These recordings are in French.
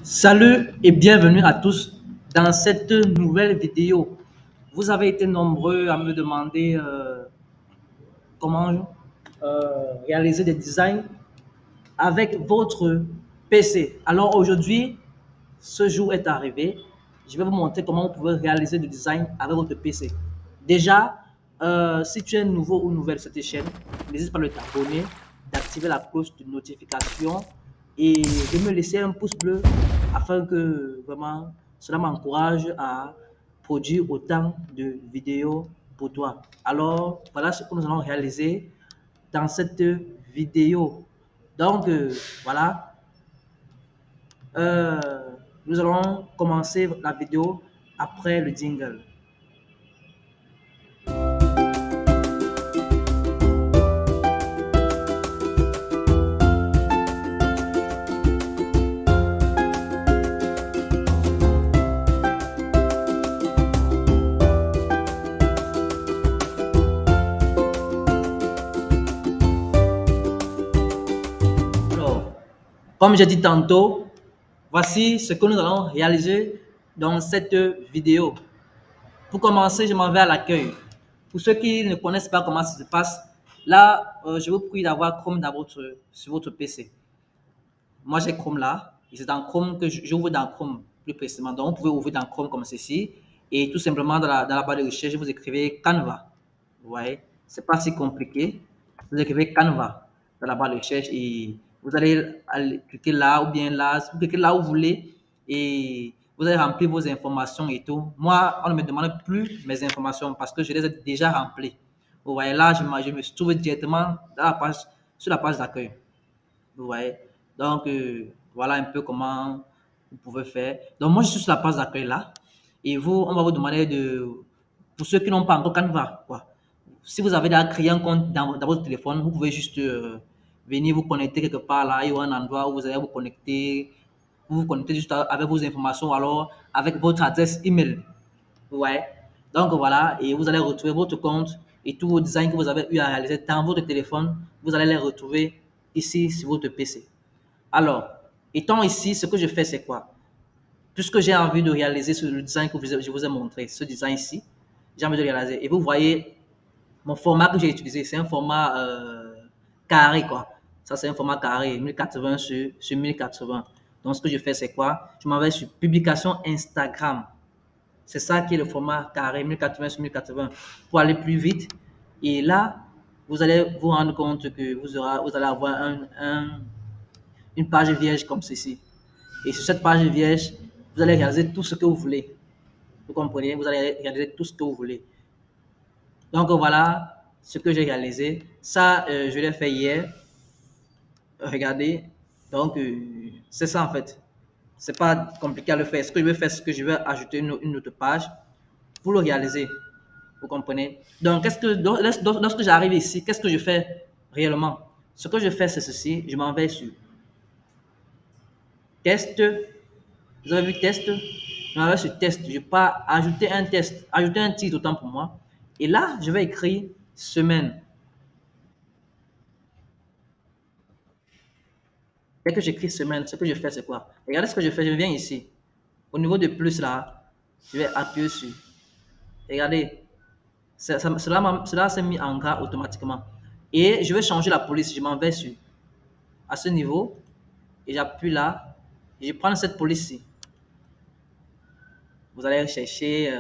Salut et bienvenue à tous dans cette nouvelle vidéo. Vous avez été nombreux à me demander comment réaliser des designs avec votre PC. Alors aujourd'hui, ce jour est arrivé. Je vais vous montrer comment vous pouvez réaliser des designs avec votre PC. Déjà, si tu es nouveau ou nouvelle sur cette chaîne, n'hésite pas à t'abonner, d'activer la cloche de notification et de me laisser un pouce bleu afin que vraiment cela m'encourage à produire autant de vidéos pour toi. Alors, voilà ce que nous allons réaliser dans cette vidéo. Donc, voilà. Euh, Nous allons commencer la vidéo après le jingle. Alors, comme j'ai dit tantôt, voici ce que nous allons réaliser dans cette vidéo. Pour commencer, je m'en vais à l'accueil. Pour ceux qui ne connaissent pas comment ça se passe, là, je vous prie d'avoir Chrome sur votre PC. Moi, j'ai Chrome là. Et c'est dans Chrome que j'ouvre dans Chrome plus précisément. Donc, vous pouvez ouvrir dans Chrome comme ceci. Et tout simplement, dans la barre de recherche, vous écrivez Canva. Vous voyez, c'est pas si compliqué. Vous écrivez Canva dans la barre de recherche et vous allez cliquer là ou bien là. Vous cliquez là où vous voulez et vous allez remplir vos informations et tout. Moi, on ne me demande plus mes informations parce que je les ai déjà remplies. Vous voyez, là, je me trouve directement dans la page, sur la page d'accueil. Vous voyez. Donc, voilà un peu comment vous pouvez faire. Donc, moi, je suis sur la page d'accueil là. Et vous, on va vous demander pour ceux qui n'ont pas encore Canva, quoi. Si vous avez déjà créé un compte dans votre téléphone, vous pouvez juste venir vous connecter quelque part là. Il y a un endroit où vous allez vous connecter. Vous vous connectez juste avec vos informations, alors avec votre adresse email. Ouais. Donc voilà, et vous allez retrouver votre compte et tous vos designs que vous avez eu à réaliser dans votre téléphone, vous allez les retrouver ici sur votre PC. Alors, étant ici, ce que je fais, c'est quoi? Puisque j'ai envie de réaliser le design que je vous ai montré, ce design ici, j'ai envie de réaliser. Et vous voyez, mon format que j'ai utilisé, c'est un format carré, quoi. Ça, c'est un format carré, 1080 sur 1080. Donc, ce que je fais, c'est quoi? Je m'en vais sur publication Instagram. C'est ça qui est le format carré, 1080 sur 1080, pour aller plus vite. Et là, vous allez vous rendre compte que vous allez avoir une page vierge comme ceci. Et sur cette page vierge, vous allez réaliser tout ce que vous voulez. Vous comprenez? Vous allez réaliser tout ce que vous voulez. Donc voilà ce que j'ai réalisé. Ça, je l'ai fait hier. Regardez. Donc, c'est ça en fait. C'est pas compliqué à le faire. Ce que je vais faire, c'est que je vais ajouter une autre page pour le réaliser. Vous comprenez? Donc, lorsque j'arrive ici, qu'est-ce que je fais réellement? Ce que je fais, c'est ceci. Je m'en vais sur test. Vous avez vu test? Je m'en vais sur test. Je pars ajouter un test, ajouter un titre autant pour moi. Et là, je vais écrire semaine. Dès que j'écris semaine, ce que je fais, c'est quoi? Regardez ce que je fais. Je viens ici. Au niveau de plus là, je vais appuyer sur. Regardez. Cela s'est mis en gras automatiquement. Et je vais changer la police. Je m'en vais sur. À ce niveau. Et j'appuie là. Et je prends cette police-ci. Vous allez chercher.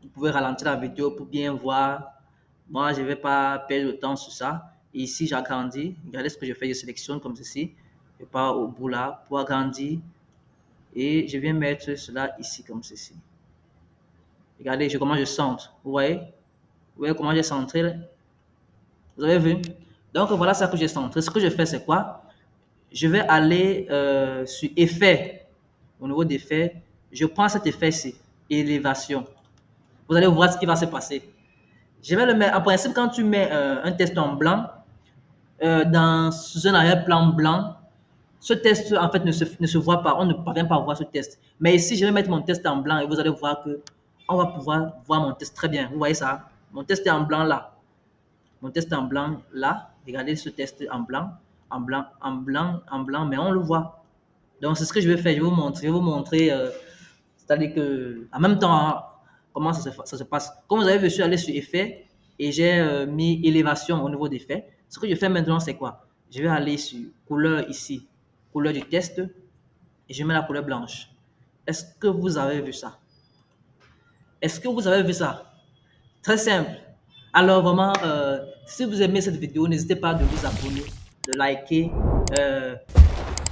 Vous pouvez ralentir la vidéo pour bien voir. Moi, je ne vais pas perdre le temps sur ça. Et ici, j'agrandis. Regardez ce que je fais. Je sélectionne comme ceci. Je pars au bout là pour agrandir. Et je viens mettre cela ici comme ceci. Regardez comment je centre. Vous voyez? Vous voyez comment j'ai centré? Vous avez vu? Donc voilà ça que j'ai centré. Ce que je fais, c'est quoi? Je vais aller sur effet. Au niveau d'effet, je prends cet effet-ci, élévation. Vous allez voir ce qui va se passer. Je vais le mettre. En principe, quand tu mets un test en blanc, sous un arrière-plan blanc, ce test en fait ne se voit pas. On ne parvient pas à voir ce test. Mais ici, je vais mettre mon test en blanc et vous allez voir que on va pouvoir voir mon test très bien. Vous voyez ça? Mon test est en blanc là. Mon test en blanc là. Regardez ce test en blanc, en blanc, en blanc, en blanc, mais on le voit. Donc, c'est ce que je vais faire. Je vais vous montrer, c'est-à-dire que, en même temps, hein, comment ça se passe. Comme vous avez vu, je suis allé sur effet et j'ai mis élévation au niveau des faits. Ce que je fais maintenant, c'est quoi? Je vais aller sur couleur ici, couleur du test, et je mets la couleur blanche. Est-ce que vous avez vu ça? Est-ce que vous avez vu ça? Très simple. Alors vraiment, si vous aimez cette vidéo, n'hésitez pas de vous abonner, de liker, euh,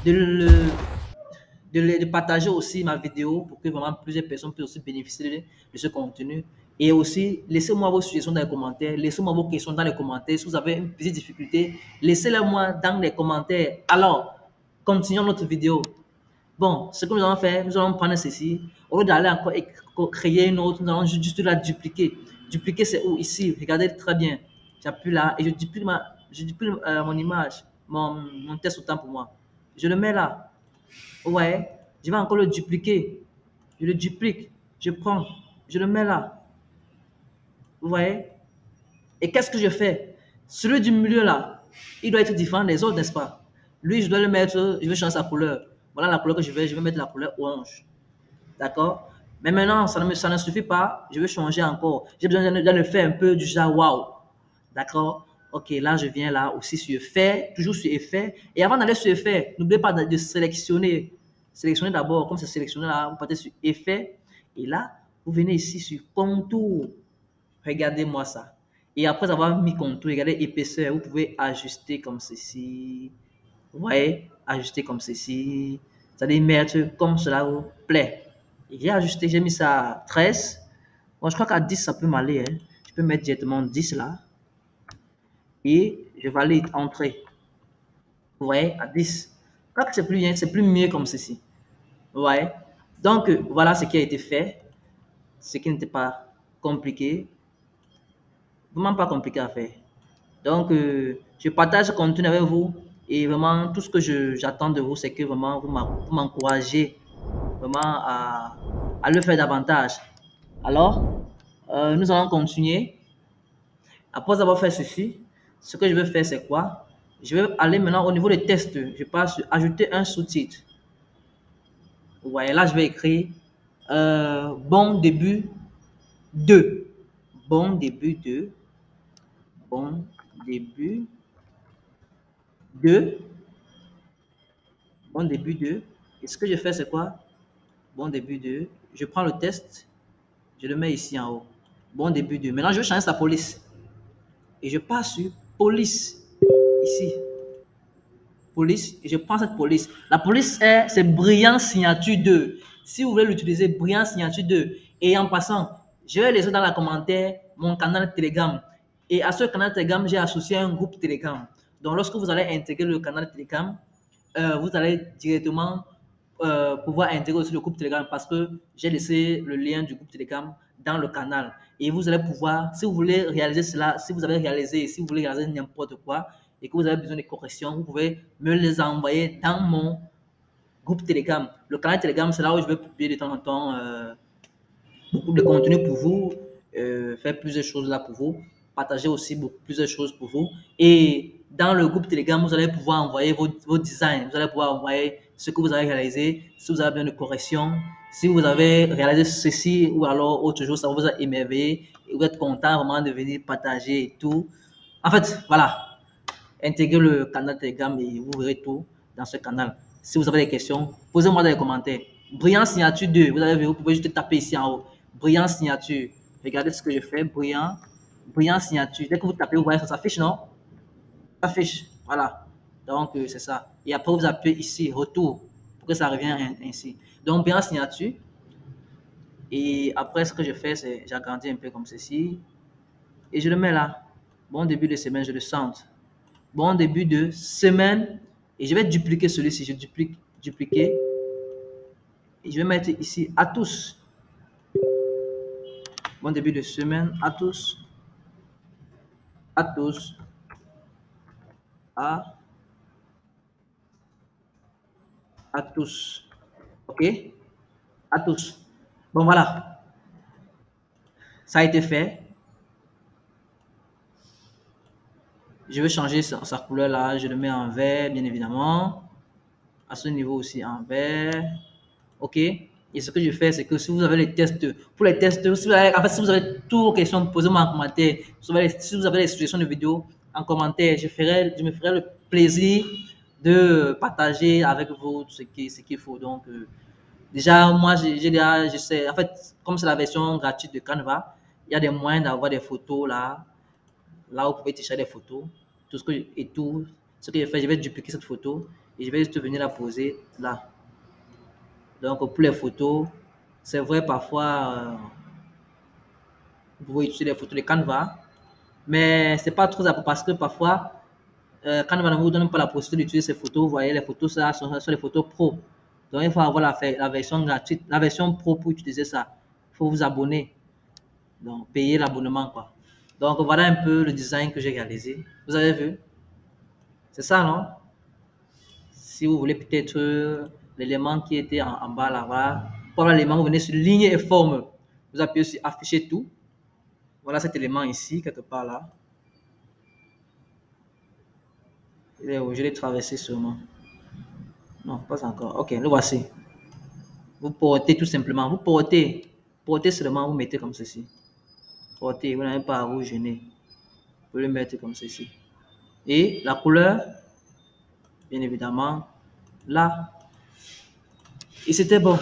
de, le, de partager aussi ma vidéo pour que vraiment plusieurs personnes puissent aussi bénéficier de ce contenu. Et aussi, laissez-moi vos suggestions dans les commentaires, laissez-moi vos questions dans les commentaires. Si vous avez une petite difficulté, laissez-les moi dans les commentaires. Alors, continuons notre vidéo. Bon, ce que nous allons faire, nous allons prendre ceci. Au lieu d'aller encore créer une autre, nous allons juste la dupliquer. Dupliquer, c'est où? Ici. Regardez très bien. J'appuie là et je duplique, mon image, mon test autant pour moi. Je le mets là. Ouais. Je vais encore le dupliquer. Je le duplique. Je prends. Je le mets là. Vous voyez? Et qu'est-ce que je fais? Celui du milieu là, il doit être différent des autres, n'est-ce pas? Lui, je dois le mettre, je vais changer sa couleur. Voilà la couleur que je vais mettre la couleur orange. D'accord? Mais maintenant, ça ne suffit pas. Je vais changer encore. J'ai besoin de le faire un peu du genre wow. D'accord? Ok, là, je viens là aussi sur effet, toujours sur effet. Et avant d'aller sur effet, n'oubliez pas de sélectionner. Sélectionnez d'abord, comme c'est sélectionné là, vous partez sur effet. Et là, vous venez ici sur contour. Regardez-moi ça. Et après avoir mis contour, regardez épaisseur, vous pouvez ajuster comme ceci. Vous voyez, ajuster comme ceci. C'est-à-dire mettre comme cela vous plaît. J'ai ajusté, j'ai mis ça à 13. Bon, je crois qu'à 10, ça peut m'aller. Hein. Je peux mettre directement 10 là. Et je vais aller entrer. Vous voyez, à 10. Je crois que c'est plus bien, c'est plus mieux comme ceci. Vous voyez. Donc, voilà ce qui a été fait. Ce qui n'était pas compliqué. Vraiment pas compliqué à faire. Donc, je partage ce contenu avec vous et vraiment, tout ce que j'attends de vous, c'est que vraiment, vous m'encouragez vraiment à le faire davantage. Alors, nous allons continuer. Après avoir fait ceci, ce que je vais faire, c'est quoi? Je vais aller maintenant au niveau des tests. Je passe sur ajouter un sous-titre. Vous voyez, là, je vais écrire bon début 2. Bon début 2. Bon début 2. Bon début 2. Et ce que je fais, c'est quoi? Bon début 2. Je prends le test, je le mets ici en haut. Bon début 2. Maintenant, je vais changer sa police. Et je passe sur police. Ici. Police. Et je prends cette police. La police c'est brillant signature 2. Si vous voulez l'utiliser, brillant signature 2. Et en passant, je vais laisser dans la commentaire mon canal Telegram. Et à ce canal Telegram, j'ai associé un groupe Telegram. Donc, lorsque vous allez intégrer le canal Telegram, vous allez directement pouvoir intégrer aussi le groupe Telegram parce que j'ai laissé le lien du groupe Telegram dans le canal. Et vous allez pouvoir, si vous voulez réaliser cela, si vous avez réalisé, si vous voulez réaliser n'importe quoi et que vous avez besoin de corrections, vous pouvez me les envoyer dans mon groupe Telegram. Le canal Telegram, c'est là où je vais publier de temps en temps beaucoup de contenu pour vous, faire plusieurs choses là pour vous, partager aussi plusieurs choses pour vous. Et dans le groupe Telegram, vous allez pouvoir envoyer vos designs, vous allez pouvoir envoyer ce que vous avez réalisé, si vous avez besoin de correction, si vous avez réalisé ceci ou alors autre chose, ça vous a émerveillé et vous êtes content vraiment de venir partager et tout. En fait, voilà, intégrez le canal Telegram et vous verrez tout dans ce canal. Si vous avez des questions, posez-moi dans les commentaires. Brillant signature 2, vous avez vu, vous pouvez juste taper ici en haut. Brillant signature. Regardez ce que je fais. Brillant signature. Dès que vous tapez, vous voyez ça s'affiche, non? Ça s'affiche. Voilà. Donc, c'est ça. Et après, vous appuyez ici, retour, pour que ça revienne ainsi. Donc, brillant signature. Et après, ce que je fais, c'est j'agrandis un peu comme ceci. Et je le mets là. Bon début de semaine, je le sente. Bon début de semaine. Et je vais dupliquer celui-ci. Je dupliquer. Et je vais mettre ici à tous. Bon début de semaine à tous. À tous. À tous. OK? À tous. Bon, voilà. Ça a été fait. Je vais changer sa couleur là. Je le mets en vert, bien évidemment. à ce niveau aussi en vert. OK? Et ce que je fais, c'est que si vous avez les tests, pour les tests, si vous avez, en fait, si vous avez toutes vos questions, posez-moi en commentaire. Si vous avez les suggestions de vidéos en commentaire, je me ferai le plaisir de partager avec vous ce qu'il faut. Donc, déjà, moi, je sais, en fait, comme c'est la version gratuite de Canva, il y a des moyens d'avoir des photos là, là où vous pouvez télécharger des photos, tout ce que, et tout. Ce que je fais, je vais dupliquer cette photo et je vais juste venir la poser là. Donc, pour les photos, c'est vrai, parfois, vous pouvez utiliser les photos de Canva, mais c'est pas trop ça parce que parfois, Canva ne vous donne pas la possibilité d'utiliser ces photos. Vous voyez, les photos, ça sont les photos pro. Donc, il faut avoir la version gratuite, la version pro pour utiliser ça. Il faut vous abonner. Donc, payer l'abonnement, quoi. Donc, voilà un peu le design que j'ai réalisé. Vous avez vu? C'est ça, non? Si vous voulez peut-être l'élément qui était en bas là, voilà. Pour l'élément, vous venez sur ligne et forme. Vous appuyez sur afficher tout. Voilà cet élément ici, quelque part là. Je l'ai traversé sûrement. Non, pas encore. Ok, le voici. Vous portez tout simplement. Vous portez seulement, vous mettez comme ceci. Portez, vous n'avez pas à vous gêner. Vous pouvez le mettre comme ceci. Et la couleur, bien évidemment, là. Et c'était bon.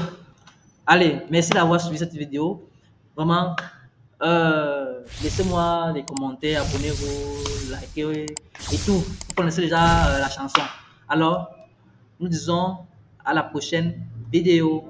Allez, merci d'avoir suivi cette vidéo. Vraiment, laissez-moi des commentaires, abonnez-vous, likez et tout. Vous connaissez déjà la chanson. Alors, nous disons à la prochaine vidéo.